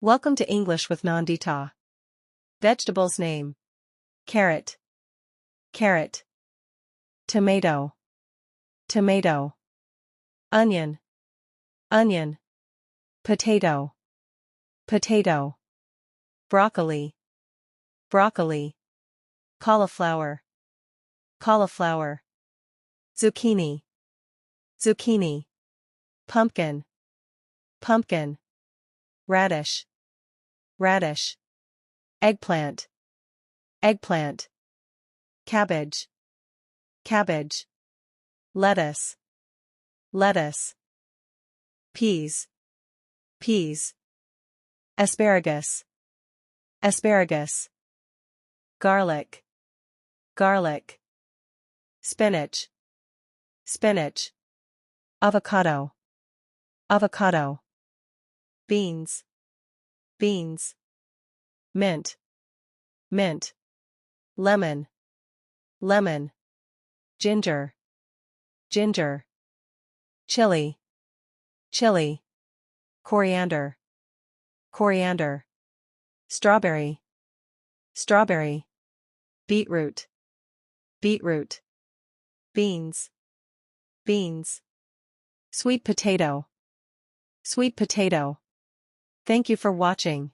Welcome to English with Nandita. Vegetables name. Carrot. Carrot. Tomato. Tomato. Onion. Onion. Potato. Potato. Broccoli. Broccoli. Cauliflower. Cauliflower. Zucchini. Zucchini. Pumpkin. Pumpkin. Radish. Radish. Eggplant. Eggplant. Cabbage. Cabbage. Lettuce. Lettuce. Peas. Peas. Asparagus. Asparagus. Garlic. Garlic. Spinach. Spinach. Avocado. Avocado. Beans. Beans. Mint. Mint. Lemon. Lemon. Ginger. Ginger. Chili. Chili. Coriander. Coriander. Strawberry. Strawberry. Beetroot. Beetroot. Beans. Beans. Sweet potato. Sweet potato. Thank you for watching.